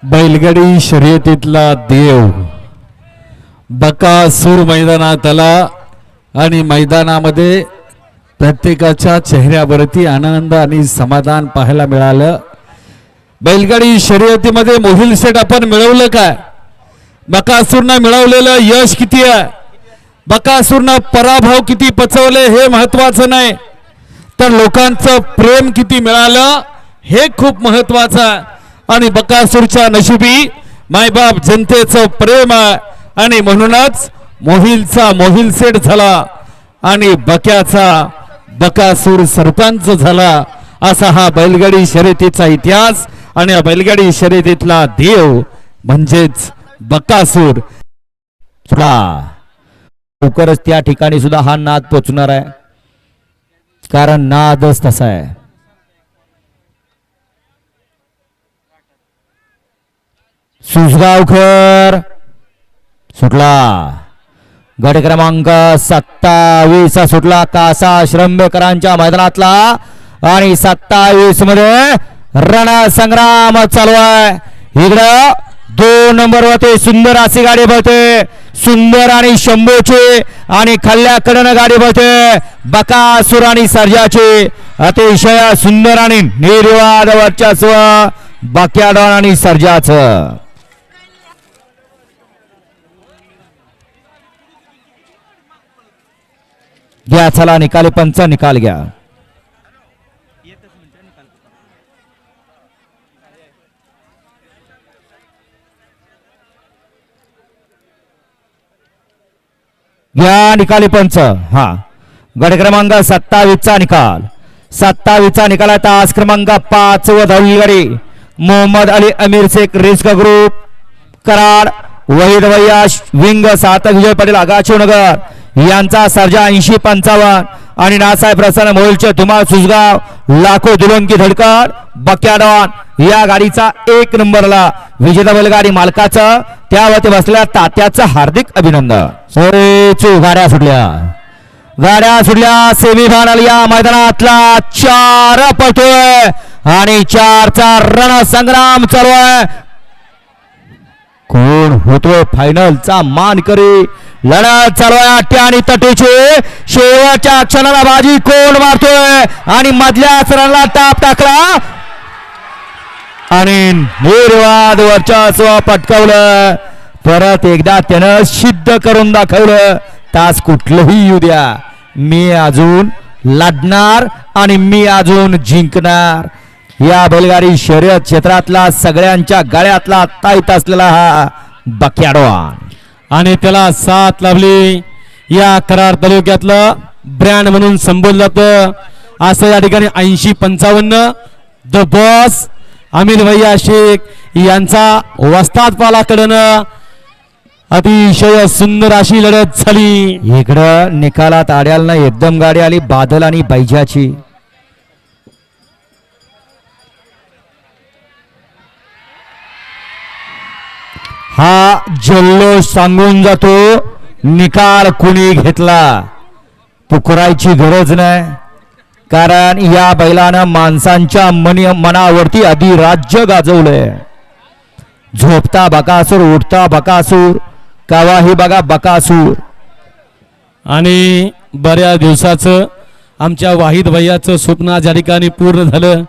बैलगाडी शर्यतीतला देव बकासूर मैदानात आला आणि मैदानामध्ये प्रत्येकाच्या चेहऱ्यावरती आनंद आणि समाधान पाहायला मिळालं। बैलगाडी शर्यतीमध्ये मोहिल सेट आपण मिळवलं काय? बकासूरनं मिळवलेलं यश किती आहे? बकासूरनं पराभव किती पचवले हे महत्वाचं नाही, तर लोकांचं प्रेम किती मिळालं हे खूप महत्वाचं आहे। आणि बकासूरच्या नशिबी मायबाप जनतेचं प्रेम आहे आणि म्हणूनच मोहिलचा मोहिल सेट झाला आणि बक्याचा बकासूर सरपंच झाला। असा हा बैलगाडी शर्यतीचा इतिहास आणि बैलगाडी शर्यतीतला देव म्हणजेच बकासूर। लवकरच त्या ठिकाणी सुद्धा हा नाद पोचणार आहे, कारण नादच तसा आहे। सुसगावकर सुटला, गट क्रमांक 27 सुटला कासा श्रंबेकरांच्या मैदानातला आणि 27 मध्ये रणसंग्राम चालू आहे। इकडं 2 नंबर वरती सुंदर अशी गाडी पळते, सुंदर आणि शंभूची, आणि खाल्ल्याकडनं गाडी पळते बकासूर आणि सर्जाची। अतिशय सुंदर आणि निर्वाद वर्चस्व बक्याडॉन आणि सर्जाचं। घ्या चला निकाली पंच निकाल घ्या। घ्या निकाली पंच। हा गट क्रमांक 27 चा निकाल, 27 चा निकाल आहे। तास क्रमांक 5 व धावली गाडी मोहम्मद अली अमीर शेख रिस्क ग्रुप कराड, वहीद भैया विंग 7 विजय पाटील आगाशिवनगर यांचा सर्जा 80-55 आणि नासाहेब प्रसन्न मोहिलचे धुमाळ सुसगाव लाखो दुलंकी धडकड बक्याडॉन या गाडीचा 1 नंबरला विजेता बैलगाडी मालकाचं त्यावरती बसलेल्या तात्याचं हार्दिक अभिनंदन। गाड्या सुटल्या सेमीफायनल या मैदानातला 4 पळतोय आणि 4चा रणसंग्राम चालू आहे। कोण होतोय फायनलचा मानकरी? लढत चालू आहे अट्ट्या आणि तटीची, शेवटच्या क्षणाला बाजी कोण मारतोय आणि मधल्या सरांना टाप टाकला आणि निर्वाद वर्चस्व पटकावलं। परत एकदा त्यानं सिद्ध करून दाखवलं, तास कुठलंही येऊ द्या, मी अजून लढणार आणि मी अजून जिंकणार। या बैलगाडी शर्यत क्षेत्रातला सगळ्यांच्या गळ्यातला ताईत असलेला हा बक्याडॉन आणि त्याला साथ लाभली। या कराड तालुक्यातलं ब्रँड म्हणून संबोधलं जातं असं या ठिकाणी 80-55 द बॉस अमीर भैया शेख यांचा वस्ताद पालाकडनं अतिशय सुंदर अशी लढत झाली। इकडं निकालात आड्याल ना एकदम गाडी आली बादल आणि बैजाची। हा जल्लोष सांगून जातो निकाल कुणी घेतला, पुकारायची गरज नाही, कारण या बैलानं माणसांच्या मनावरती अधिराज्य गाजवलंय। झोपता बकासूर, उठता बकासूर, कावाही बघा बकासूर। आणि बऱ्याच दिवसाचं आमच्या वाहिद भैयाचं स्वप्न आज या ठिकाणी पूर्ण झालं।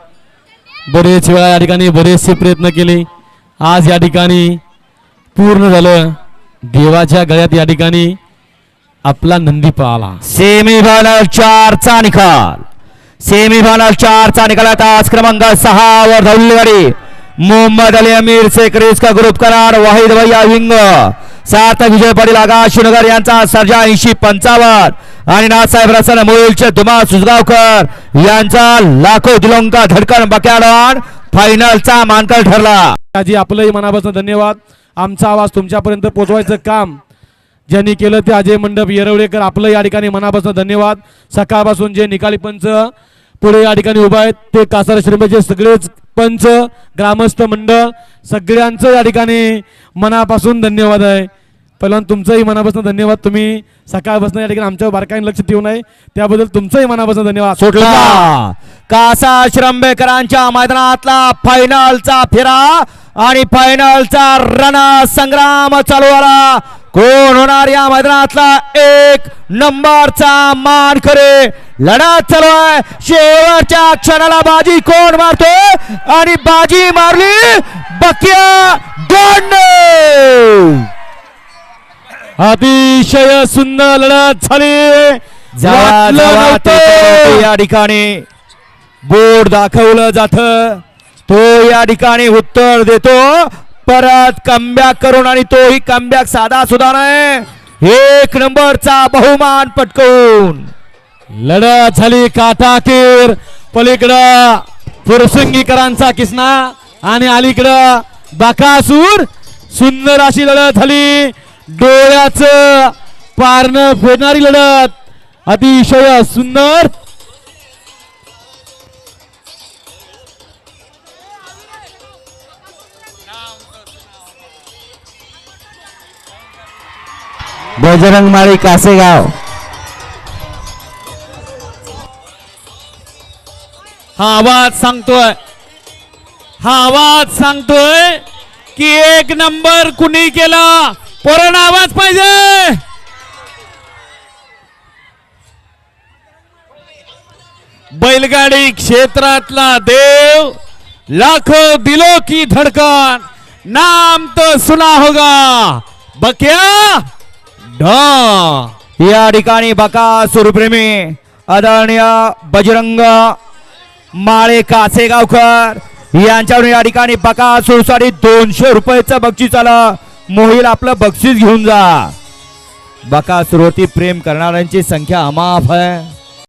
बरेच वेळा या ठिकाणी बरेचसे प्रयत्न केले, आज या ठिकाणी पूर्ण झालं। देवाच्या गळ्यात या ठिकाणी आपला नंदी पाळला। सेमीफायनल 4चा निकाल, सेमीफायनल 4चा निकाल तास क्रमांक 6 वर धावली गाडी मोहम्मद अली अमीर शेख रिस्क ग्रुप कराड, वाहिद भैया विंग 7 विजय पाटील आगाशिवनगर यांचा सर्जा 80-55 आणि नासाहेब प्रसन्न मोहिलचे धुमाळ सुसगावकर यांचा लाखो दिलोंका धडकन बक्याडॉन फायनलचा मानकर ठरला। आजी आपलंही मनापासून धन्यवाद। आमचा आवाज तुमच्यापर्यंत पोहोचवायचं काम ज्यांनी केलं ते अजय मंडप येरवडेकर, आपलं या ठिकाणी मनापासून धन्यवाद। सकाळपासून जे निकाली पंच पुढे या ठिकाणी उभा आहेत ते कासार श्रीमेचे सगळेच पंच, ग्रामस्थ मंडळ सगळ्यांचं या ठिकाणी मनापासून धन्यवाद आहे। पहिल्यांदा तुमचंही मनापासून धन्यवाद, तुम्ही सकाळपासून या ठिकाणी आमच्या बारकाईने लक्ष ठेवून आहे त्याबद्दल तुमचंही मनापासून धन्यवाद। सुटला कासा श्रंबेकरांच्या मैदानातला फायनलचा फेरा आणि फायनलचा रणसंग्राम चालू आला. कोण होणार या मैदानातला एक नंबरचा मानकरी? लढत चालू आहे. शेवटच्या क्षणाला बाजी कोण मारतोय? आणि बाजी मारली बकिया डोंडे. अतिशय सुंदर लढत झाली. जावा जावा ते या ठिकाणी बोर्ड दाखवलं जात, तो या ठिकाणी उत्तर देतो परत कमबॅक करून, आणि तोही कमबॅक साधा सुद्धा नाही, एक नंबरचा बहुमान पटकवून. लढत झाली काटाकीर. पलीकडं फुरसुंगीकरांचा किसना आणि अलीकडं बकासूर. सुंदर अशी लढत झाली. डोळ्याचं पारणं फेडणारी लढत, अतिशय सुंदर. बजरंग माळी कासेगाव. हा आवाज सांगतोय की एक नंबर कुणी केला. पोरांना आवाज पाहिजे. बैलगाडी क्षेत्रातला देव, लाखों दिलों की धड़कन, नाम तो सुना होगा, बकिया डॉन. या ठिकाणी बकासूर प्रेमी आदरणीय बजरंग माळे कासेगावकर यांच्याकडून या ठिकाणी बकासूरसाठी 200 रुपयाचं बक्षीस आलं. मोहिल आपलं बक्षीस घेऊन जा. बकासूरवरती प्रेम करणाऱ्यांची संख्या अमाप आहे.